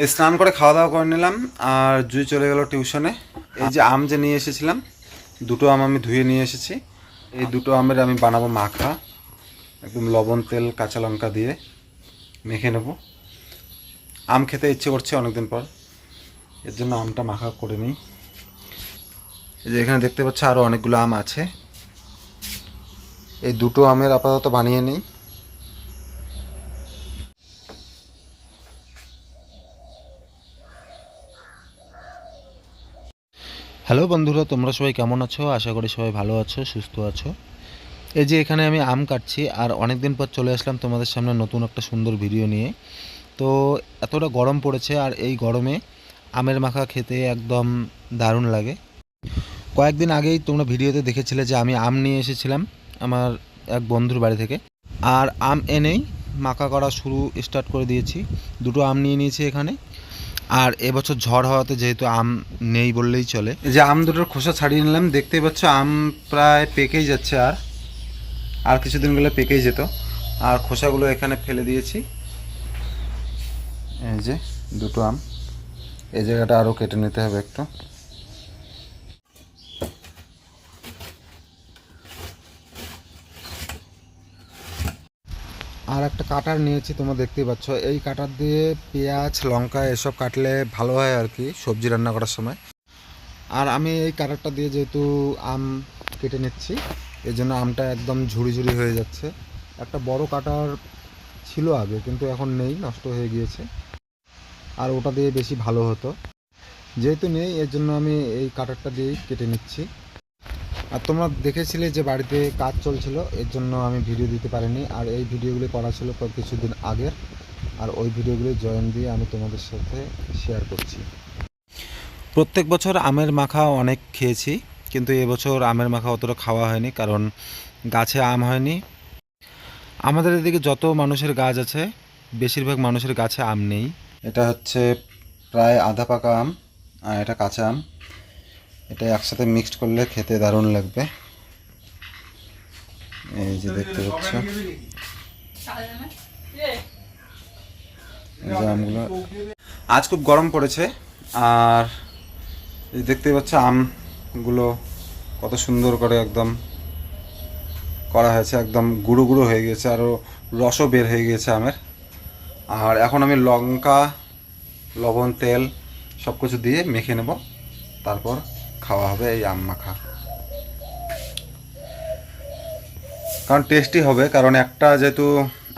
স্নান করে খাওয়া দাওয়া করে নিলাম আর জুই চলে গেল টিউশনে। এই যে আম যে নিয়ে এসেছিলাম, দুটো আম আমি ধুয়ে নিয়ে এসেছি। এই দুটো আমের আমি বানাবো মাখা, একদম লবণ তেল কাঁচা লঙ্কা দিয়ে মেখে নেব। আম খেতে ইচ্ছে করছে অনেকদিন পর, এর জন্য আমটা মাখা করে নিই। এই যে এখানে দেখতে পাচ্ছ আরও অনেকগুলো আম আছে। এই দুটো আমের আপাতত বানিয়ে নিই। হ্যালো বন্ধুরা, তোমরা সবাই কেমন আছো? আশা করি সবাই ভালো আছো, সুস্থ আছো। এই যে এখানে আমি আম কাটছি আর অনেক দিন পর চলে আসলাম তোমাদের সামনে নতুন একটা সুন্দর ভিডিও নিয়ে। তো এতটা গরম পড়েছে আর এই গরমে আমের মাখা খেতে একদম দারুণ লাগে। কয়েকদিন আগেই তোমরা ভিডিওতে দেখেছিলে যে আমি আম নিয়ে এসেছিলাম আমার এক বন্ধুর বাড়ি থেকে, আর আম এনেই মাখা করা স্টার্ট করে দিয়েছি। দুটো আম নিয়ে নিয়েছি এখানে। আর এবছর ঝড় হওয়াতে যেহেতু আম নেই বললেই চলে, এই যে আম দুটোর খোসা ছাড়িয়ে নিলাম। দেখতেই পাচ্ছ আম প্রায় পেকেই যাচ্ছে, আর কিছুদিন গেলে পেকেই যেত। আর খোসাগুলো এখানে ফেলে দিয়েছি। এই যে দুটো আম, এই জায়গাটা আরও কেটে নিতে হবে একটু। আর একটা কাটার নিয়েছি, তোমরা দেখতেই পাচ্ছ। এই কাটার দিয়ে পেঁয়াজ লঙ্কা এসব কাটলে ভালো হয় আর কি সবজি রান্না করার সময়। আর আমি এই কাটারটা দিয়ে যেহেতু আম কেটে নিচ্ছি, এই জন্য আমটা একদম ঝুড়ি ঝুড়ি হয়ে যাচ্ছে। একটা বড় কাটার ছিল আগে, কিন্তু এখন নেই, নষ্ট হয়ে গিয়েছে। আর ওটা দিয়ে বেশি ভালো হতো, যেহেতু নেই এর জন্য আমি এই কাটারটা দিয়েই কেটে নিচ্ছি। আর তোমরা দেখেছিলে যে বাড়িতে কাজ চলছিল, এর জন্য আমি ভিডিও দিতে পারিনি। আর এই ভিডিওগুলি করা ছিল কিছুদিন আগের, আর ওই ভিডিওগুলি জয়েন দিয়ে আমি তোমাদের সাথে শেয়ার করছি। প্রত্যেক বছর আমের মাখা অনেক খেয়েছি, কিন্তু এবছর আমের মাখা অতটা খাওয়া হয়নি, কারণ গাছে আম হয়নি। আমাদের এদিকে যত মানুষের গাছ আছে, বেশিরভাগ মানুষের গাছে আম নেই। এটা হচ্ছে প্রায় আধা পাকা আম, আর এটা কাঁচা আম। এটা একসাথে মিক্সড করলে খেতে দারুণ লাগবে। এই যে দেখতে পাচ্ছ এই যে আমগুলো। আজ খুব গরম পড়েছে, আর এই দেখতে পাচ্ছ আমগুলো কত সুন্দর করে একদম করা হয়েছে, একদম গুঁড়ো গুঁড়ো হয়ে গেছে, আরও রসও বের হয়ে গিয়েছে আমের। আর এখন আমি লঙ্কা লবণ তেল সব কিছু দিয়ে মেখে নেব, তারপর খাওয়া হবে এই আম মাখা। কারণ টেস্টি হবে, কারণ একটা যেহেতু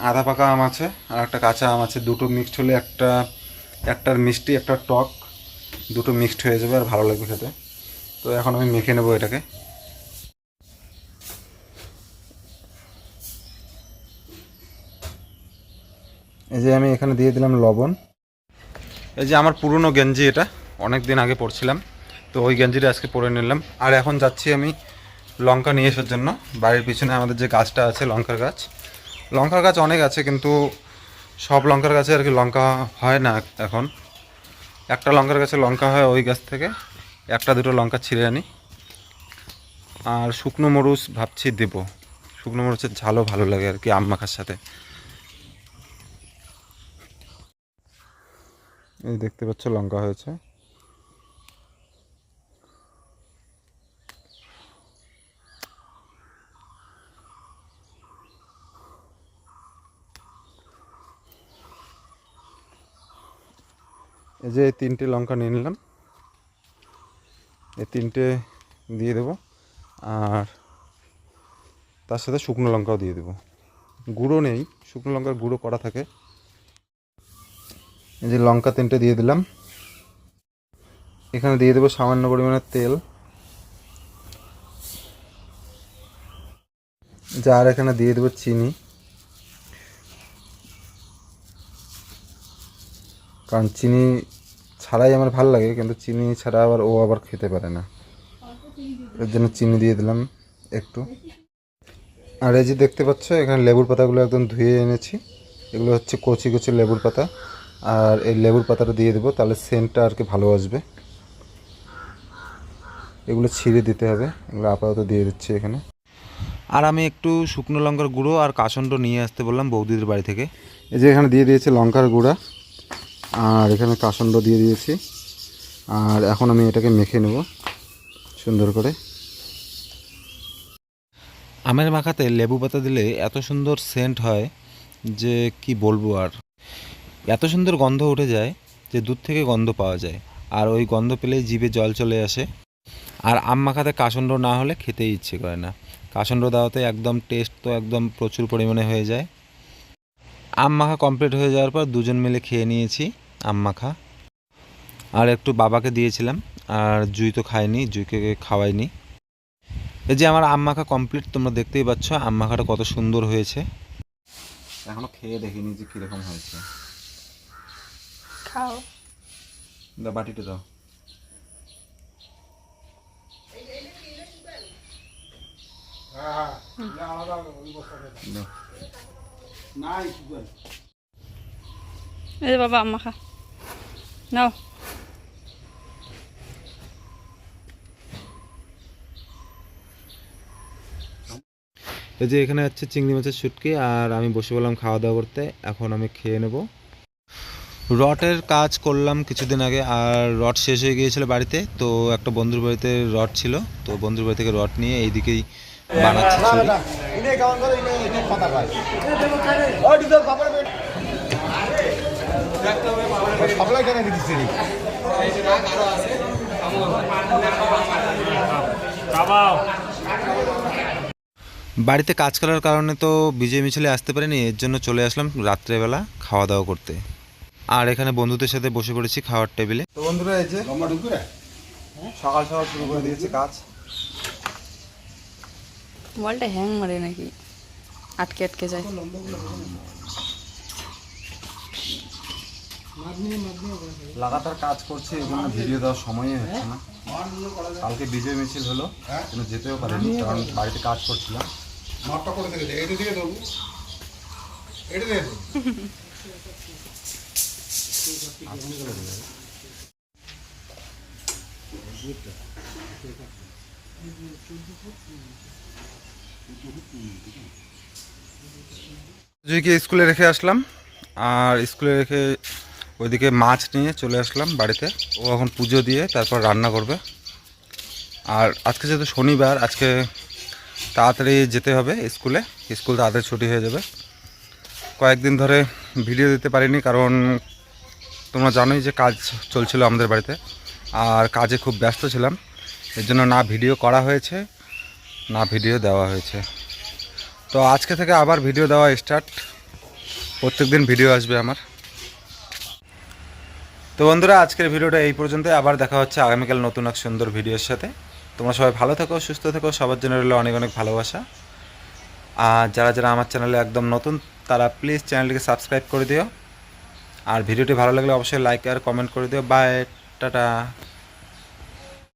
আধা পাকা আম আছে আর একটা কাঁচা আম আছে, দুটো মিক্সড হলে একটার মিষ্টি একটা টক, দুটো মিক্সড হয়ে যাবে আর ভালো লাগবে খেতে। তো এখন আমি মেখে নেব এটাকে। এই যে আমি এখানে দিয়ে দিলাম লবণ। এই যে আমার পুরনো গেঞ্জি, এটা অনেক দিন আগে পরছিলাম, তো ওই গেঞ্জিটা আজকে পরে নিলাম। আর এখন যাচ্ছি আমি লঙ্কা নিয়ে আসার জন্য। বাড়ির পিছনে আমাদের যে গাছটা আছে লঙ্কার গাছ অনেক আছে, কিন্তু সব লঙ্কার গাছে আর কি লঙ্কা হয় না এখন। একটা লঙ্কার গাছে লঙ্কা হয়, ওই গাছ থেকে একটা দুটো লঙ্কা ছিঁড়ে আনি। আর শুকনো মরিচ ভাবছি দেবো, শুকনো মরিচের ঝালও ভালো লাগে আর কি আম মাখার সাথে। এই দেখতে পাচ্ছ লঙ্কা হয়েছে। এই যে তিনটে লঙ্কা নিয়ে নিলাম, এই তিনটে দিয়ে দেবো। আর তার সাথে শুকনো লঙ্কাও দিয়ে দেবো, গুঁড়ো নেই, শুকনো লঙ্কার গুঁড়ো করা থাকে। এই যে লঙ্কা তিনটে দিয়ে দিলাম। এখানে দিয়ে দেবো সামান্য পরিমাণে তেল, আর এখানে দিয়ে দেবো চিনি, কারণ চিনি ছাড়াই আমার ভালো লাগে, কিন্তু চিনি ছাড়া আবার ও আবার খেতে পারে না, এর জন্য চিনি দিয়ে দিলাম একটু। আর এই যে দেখতে পাচ্ছ এখানে লেবুর পাতাগুলো একদম ধুয়ে এনেছি, এগুলো হচ্ছে কচি কচি লেবুর পাতা। আর এই লেবুর পাতাটা দিয়ে দেবো, তাহলে সেন্টটা আর কি ভালো আসবে। এগুলো ছিঁড়ে দিতে হবে, এগুলো আপাতত দিয়ে দিচ্ছি এখানে। আর আমি একটু শুকনো লঙ্কার গুঁড়ো আর কাসন্ড নিয়ে আসতে বললাম বৌদিদের বাড়ি থেকে। এই যে এখানে দিয়ে দিয়েছে লঙ্কার গুঁড়া, আর এখানে কাসন্দ দিয়ে দিয়েছি। আর এখন আমি এটাকে মেখে নেব সুন্দর করে। আমের মাখাতে লেবু পাতা দিলে এত সুন্দর সেন্ট হয় যে কি বলবো আর। এত সুন্দর গন্ধ উঠে যায় যে দূর থেকে গন্ধ পাওয়া যায়, আর ওই গন্ধ পেলেই জিভে জল চলে আসে। আর আম মাখাতে কাসন্দ না হলে খেতেই ইচ্ছে করে না। কাসন্দ দেওয়াতে একদম টেস্ট তো একদম প্রচুর পরিমাণে হয়ে যায়। আম মাখা কমপ্লিট হয়ে যাওয়ার পর দুজন মিলে খেয়ে নিয়েছি আম মাখা। আর একটু বাবাকে দিয়েছিলাম, আর জুই তো খায়নি, জুইকে খাওয়াইনি। এই যে আমার আম মাখা কমপ্লিট, তোমরা দেখতেই পাচ্ছ আম মাখাটা কত সুন্দর হয়েছে। এখনো খেয়ে দেখিনি যে কিরকম হয়েছে। খাও। দাও বাটিটা দাও। এই বাবা আম্মা খা নাও। এই যে এখানে হচ্ছে চিংড়ি মাছের শুটকি, আর আমি বসে বললাম খাওয়া দাওয়া করতে। এখন আমি খেয়ে নেব। রটের কাজ করলাম কিছুদিন আগে, আর রড শেষ হয়ে গিয়েছিল বাড়িতে, তো একটা বন্ধুর বাড়িতে রড ছিল, তো বন্ধুর বাড়ি থেকে রড নিয়ে এইদিকেই বানাচ্ছি চুরি। বাড়িতে কাজ করার কারণে তো বিজয় মিছিলে আসতে পারিনি, এর জন্য চলে আসলাম রাত্রেবেলা খাওয়া দাওয়া করতে। আর এখানে বন্ধুদের সাথে বসে পড়েছি খাওয়ার টেবিলে। তো বন্ধুরা এই যে সকাল সকাল শুরু করে দিয়েছে কাজ। মোবাইলটা হ্যাং মারে নাকি, আটকে আটকে যায়। লাগাতার কাজ করছে, এই জন্য ভিডিও দেওয়ার সময়ই হচ্ছে না। কালকে বিজয় মিছিল হলো, কিন্তু যেতেও পারিনি কারণ বাড়িতে কাজ করছিলাম। জুইকে স্কুলে রেখে আসলাম, আর স্কুলে রেখে ওইদিকে মাছ নিয়ে চলে আসলাম বাড়িতে। ও এখন পুজো দিয়ে তারপর রান্না করবে। আর আজকে যেহেতু শনিবার, আজকে তাড়াতাড়ি যেতে হবে স্কুলে, স্কুল তাড়াতাড়ি ছুটি হয়ে যাবে। কয়েকদিন ধরে ভিডিও দিতে পারিনি, কারণ তোমরা জানোই যে কাজ চলছিল আমাদের বাড়িতে, আর কাজে খুব ব্যস্ত ছিলাম। এর জন্য না ভিডিও করা হয়েছে, না ভিডিও দেওয়া হয়েছে। তো আজকে থেকে আবার ভিডিও দেওয়া স্টার্ট, প্রত্যেক দিন ভিডিও আসবে আমার। তো বন্ধুরা আজকের ভিডিওটা এই পর্যন্ত, আবার দেখা হচ্ছে আগামীকাল নতুন এক সুন্দর ভিডিওর সাথে। তোমরা সবাই ভালো থেকো, সুস্থ থেকো, সবার জন্য রইল অনেক অনেক ভালোবাসা। আর যারা যারা আমার চ্যানেলে একদম নতুন, তারা প্লিজ চ্যানেলটিকে সাবস্ক্রাইব করে দিও। আর ভিডিওটি ভালো লাগলে অবশ্যই লাইক আর কমেন্ট করে দিও। Bye, tata.